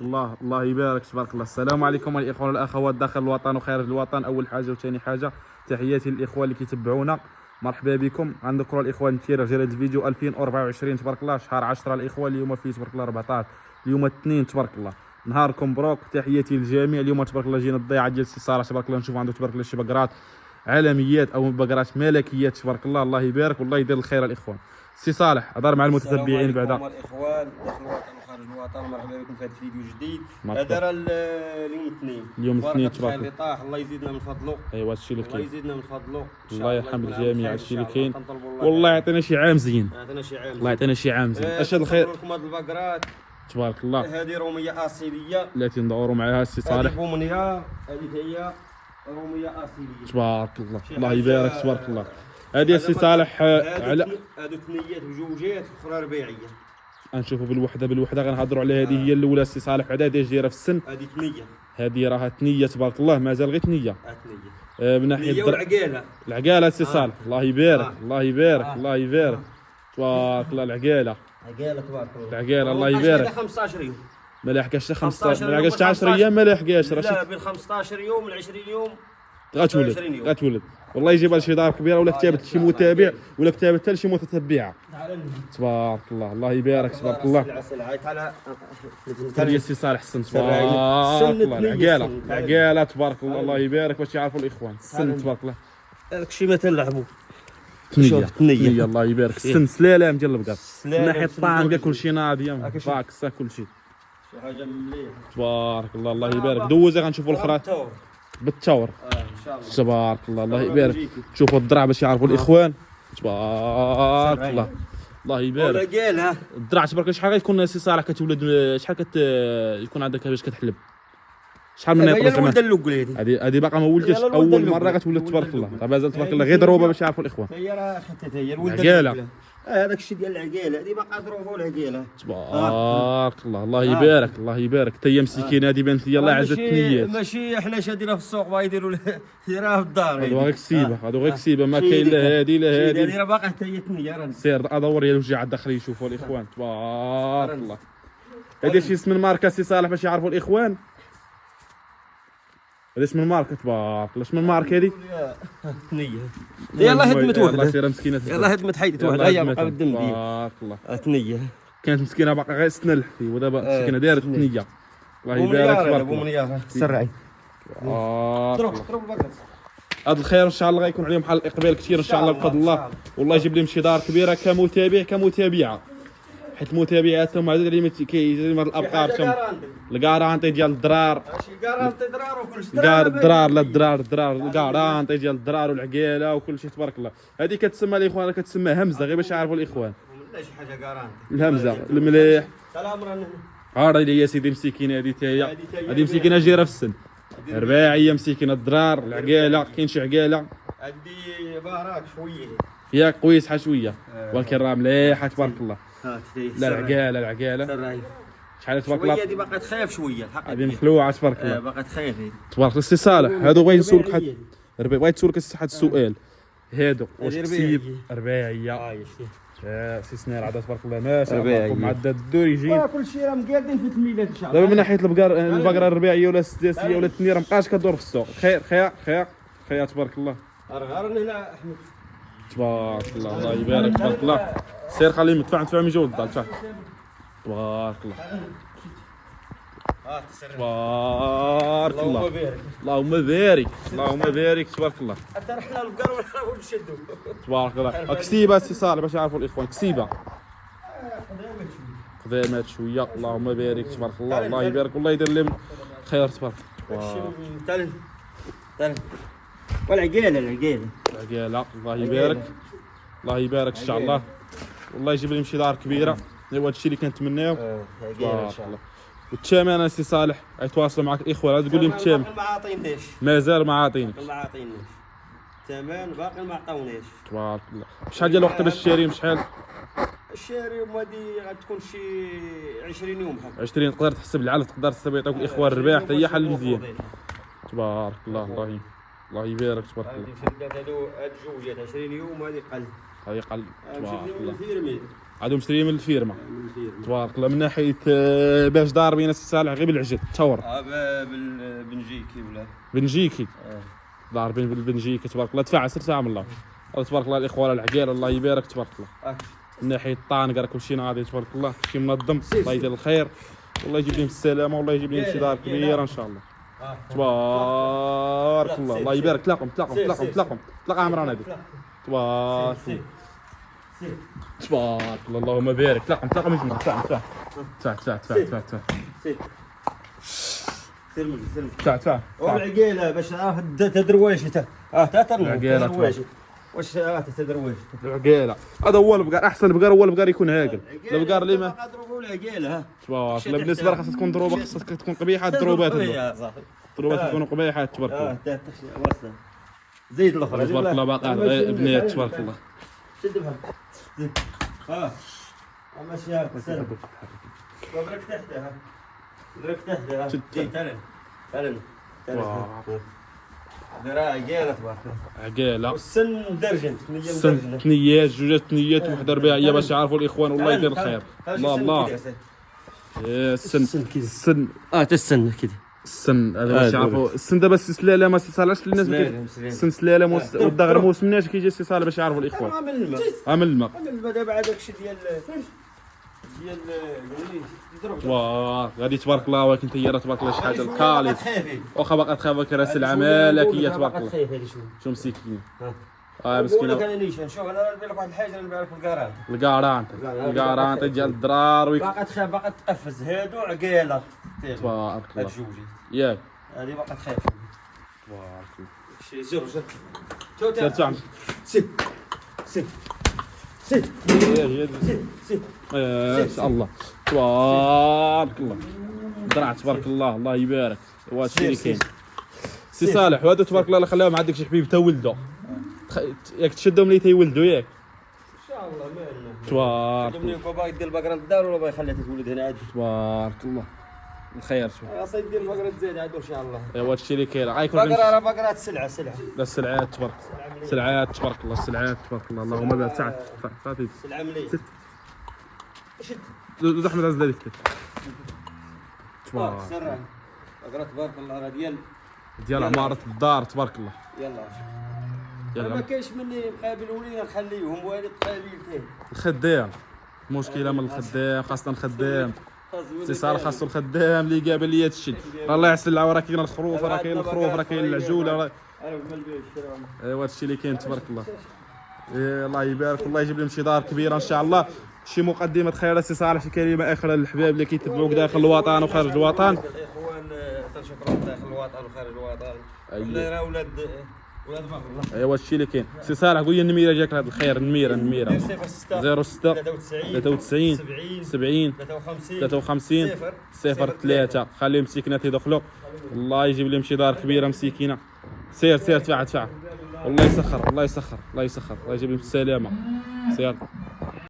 الله يبارك تبارك الله. السلام عليكم الاخوان والاخوات داخل الوطن وخارج الوطن. اول حاجه وثاني حاجه تحياتي للاخوان اللي كيتبعونا، مرحبا بكم. غنذكروا الاخوان الكرام غير هذا الفيديو 2024 تبارك الله، شهر 10 الاخوان. اليوم فيه تبارك الله 14، اليوم الاثنين تبارك الله. نهاركم مبروك، تحياتي للجميع. اليوم تبارك الله جينا الضيعه ديال السي صالح تبارك الله، نشوف عنده تبارك الله شي بقرات عالميات او بقرات ملكيات تبارك الله. الله يبارك والله يدير الخير الاخوان. سي صالح هضر مع المتتبعين بعدا. السلام عليكم الاخوان داخل الوطن وخارج الوطن، مرحبا بكم في هذا الفيديو جديد. هذا راه اليوم الاثنين، اليوم الاثنين تبارك الله. اللي طاح الله يزيدنا من فضله. ايوا هادشي اللي الله كاين، يزيدنا من فضله. الله يرحم الجميع. هادشي اللي كاين، والله يعطينا شي عام زين، يعطينا شي عام، الله يعطينا شي عام زين. اش هاد الخير لكم هاد البقرات تبارك الله. هذه روميه اصيليه التي ندوروا معها السي صالح. هذه بومنيه، هذه هي روميه اصيليه تبارك الله. الله يبارك تبارك الله. هذه السي صالح على هادو ثنيات وجوجات، الاخرى ربيعيه. غنشوفوا بالوحده غنهضروا على هذه هي الاولى السي صالح. بعدا هذه دايره في السن، هذه ثنيه، هذه راها ثنيه تبارك الله، مازال غير ثنيه. ثنيه من ناحيه والعقاله، العقاله السي صالح. الله يبارك الله يبارك الله يبارك تبارك الله. العقاله تبارك الله، العقاله الله يبارك. 15 يوم ما لحقاش 15، ما لحقاش 10 ايام، ما لحقاش. لا بين 15 يوم ل 20 يوم غتولد والله. يجيبها لشي دار كبيره ولا كتابه شي متابع ولا كتابه حتى لشي متتبعه. تبارك الله. الله يبارك تبارك الله. هذه السي صالح السن تبارك الله. العقاله تبارك الله. الله يبارك باش يعرفوا الاخوان السن تبارك الله. هذاك الشيء ما تنلعبوا ثنيه. الله يبارك. السن سلالم ديال البقر، من ناحيه الطعم كاع كلشي ناضيه باكسه كلشي. شي حاجه مليحه تبارك الله. الله يبارك. دوزي غنشوفوا الخرات بالتور ان شاء الله. تبارك الله. الله يبارك. شوفوا الدرع باش يعرفوا الاخوان تبارك الله. الله يبارك. ولا قالها الدرع تبارك الله. شحال غتكون سي صالح كتولد؟ شحال يكون عندك باش كتحلب؟ شحال من يطلع زعما؟ هذه باقا ما ولدتش، اول مره غتولد تبارك الله. راه مازال تبارك الله غير ضروبه باش يعرفوا الاخوان. هي راه خدتها، هي الولد العقاله. هذاك الشيء ديال العقاله، هذه باقا ضروبه والعقاله تبارك الله. الله يبارك الله يبارك. حتى هي مسكينه، هذه بانت لي الله عز الثنيات. ماشي حنا شادينها في السوق بغا يديروا يديروها في الدار. هادو غير كسيبه، هادو غير كسيبه، ما كاين لا هذه لا هذه. هذه راه باقا حتى هي ثنيه. راه سير ادور ديال الوجع الداخلي يشوفوا الاخوان تبارك الله. هذا شي اسم الماركه سي صالح باش يعرفوا الاخوان. هذا اسم الماركه تبارك الله. اسم الماركه هذه ثنيه. يلاه هدمت وحده، الله سير مسكينه. يلاه هدمت حيدت وحده، هي بقى بالدم ديال تبارك الله. ثنيه كانت مسكينه باقا غير سنه الحفي، ودابا مسكينه دارت ثنيه. الله يبارك تبارك الله. سرعي ضرب البقرة. هذا الخير ان شاء الله غيكون عليهم حال الاقبال كثير ان شاء الله بفضل الله. والله يجيب لهم شي دار كبيره كمتابع كمتابعه، حيت المتابعاتهم عدد اللي كيزيد هاد الابقار الكارانتي ديال الدرار. الكارانتي درار وكلشي الدرار لا الدرار الكارانتي ديال الدرار والعقاله وكلشي تبارك الله. هذه كتسمى الاخوان، كتسمى همزه غير باش يعرفوا الاخوان. لا شي حاجه كارانتي الهمزه المليح. سلام راه هذه هي سيدي مسكينه. هذه حتى هي مسكينه جيره في السن، رباعيه مسكينه. الدرار العقاله كاين شي عقاله هذه باراك شويه، هي قويسه شويه ولكن راه مليحه تبارك الله. لا العقاله شحال تبارك الله. شويه هذه باقا تخاف شويه الحق، هذه مخلوعه تبارك الله. باقا تخاف هذه تبارك الله. السي صالح هادو بغيت نسولك واحد بغيت نسولك واحد السؤال. هادو واش كسيب رباعيه؟ سي سنير عاد تبارك الله ما شاء الله معدل الدوريجين. كلشي راه مقادين في التميلات ان شاء الله. دابا من ناحيه البقره الرباعيه ولا السداسيه ولا الثنيه راه مابقاش كدور في السوق. خير تبارك الله. غير هنا احمد تبارك الله. الله يبارك تبارك الله. سير خليه ندفع من جوج الدار. تبارك الله تبارك الله. اللهم بارك اللهم بارك تبارك الله. حتى رحنا للبقر ولا نشدوا تبارك الله. كسيبه سي صالح باش يعرفوا الاخوان. كسيبه قدامات شويه. اللهم بارك تبارك الله. الله يبارك والله يدير لهم خير تبارك الله. والعقاله العقاله الله يبارك. الله يبارك ان شاء الله. والله يجيب لهم شي دار كبيره، هو هذا الشيء اللي كنتمناو. تبارك الله. والثمن سي صالح يتواصلوا معك الاخوان، تقول لهم الثمن ما عاطيناش، مازال ما عاطينش الثمن باقي ما عطاوناش. تبارك الله. شحال ديال الوقت باش تشريهم؟ شحال الشاري هذه غتكون شي 20 يوم بحال 20. تقدر تحسب العلف، تقدر تحسب يعطيوك الاخوان الرباح، حتى هي حل مزيان. تبارك الله. الله يبارك تبارك الله. هادو الجوجات 20 يوم، هذه قل هذه قل. تبارك الله. عندهم مشتري من الفيرما تبارك الله. من ناحيه باش دار بين السي صالح غير بالعجل تور بالبنجيكي ولا بنجيكي دار بين بالبنجيكي تبارك الله. دفع سرتها من الله. تبارك الله الاخوان العقيل الله يبارك تبارك الله. من ناحيه الطانق راه كلشي ناضي تبارك الله، كلشي منظم. الله يدير الخير والله يجيب لهم السلامه والله يجيب لهم شي دار كبيره ان شاء الله. تبارك الله الله يبارك. تلاقهم عمران هذيك تبارك الله تبارك الله اللهم بارك. تلاقهم يجمع تفاح تفاح والعقيله باش تدرويش تدرويش واش تدرويش العقيله هذا هو البقار. احسن البقار هو البقار يكون عاقل. البقار اللي ما ضربوا العقيله تبارك الله بالنسبه لها خاصها تكون ضروبه، خاصها تكون قبيحه. الضروبات تكونوا قبيحه تبارك الله. زيد الاخرى تبارك الله باقي بنات تبارك الله. شد بها زيد ماشي سلام وبرك تحتها برك تحتها جي تعال دراعي عقيله تبارك الله عقيله والسن درجن سن ثنيات جوجات ثنيات وحده رباعيه باش يعرفوا الاخوان والله يدير الخير. الله السن السن السن كذا السن هذا باش يعرفوا السن دابا السي سلاله ما صالحش للناس. السن سلاله والدغر ما وسمناش كيجي السي صالح باش يعرفوا الاخوان. عامل الماء دابا عاد داكشي ديال غادي تبارك الله. ولكن تيرا تبارك الله شي حاجه الكالي واخا باقا تخافك راس العمالكيه تبارك الله. شو مسكينه مسكينه. شوف انا نبيع لك واحد الحاجه نبيع لك القارانت ديال الدرار باقا تخاف باقا تقفز هادو عقيله تبارك الله. هاد جوجي ياك هادي باقا تخاف تبارك الله. شي زيرو سير ما شاء الله تبارك الله. درع تبارك الله الله يبارك. هو الشيء اللي كاين سي صالح. وهذا تبارك الله خلاهم عندك شي حبيب تا ولدوا ياك تشدهم لي تيولدوا ياك ان شاء الله مالنا تبارك الله. بابا يدير البقره للدار ولا باغي يخليها تتولد هنا عاد تبارك الله الخير. شوف اصاي دير البقره تزاد عاد ان شاء الله. ايوا هادشي اللي كاين غيكون بقره راه بقره سلعه لا السلعات تبارك سلعات تبارك الله. السلعات تبارك الله اللهم بارك. صافي سلعه مليح شد زحمه هز هذيك تبارك سرع بقره تبارك الله راه ديال عماره الدار تبارك الله. يلا ما كاينش مني مقابل ولينا نخليهم والد قابيلتين. الخدام مشكله من الخدام خاصه الخدام سي صالح خاصو الخدام اللي قابل لي هادشي. الله يعسل العوا راه كاين الخروف راه كاين الخروف راه كاين العجوله راه ايوا هادشي اللي كاين تبارك الله. الله يبارك والله يجيب لهم شي دار كبيره ان شاء الله. شي مقدمه خير سي صالح. شي كلمه اخرى للحباب اللي كيتبعوك داخل الوطن وخارج الوطن. الاخوان شكرا داخل الوطن وخارج الوطن. والله راه ولاد بغر الله. ايوا هادشي اللي كاين سي صالح. قول لي النميره ديالك لهذا الخير. النميره 06 93 70 53 03. خليهم مسكينات يدخلوا الله يجيب لهم شي دار كبيره مسكينه. سير تفاعل والله يسخر الله يجيب لهم السلامه. سير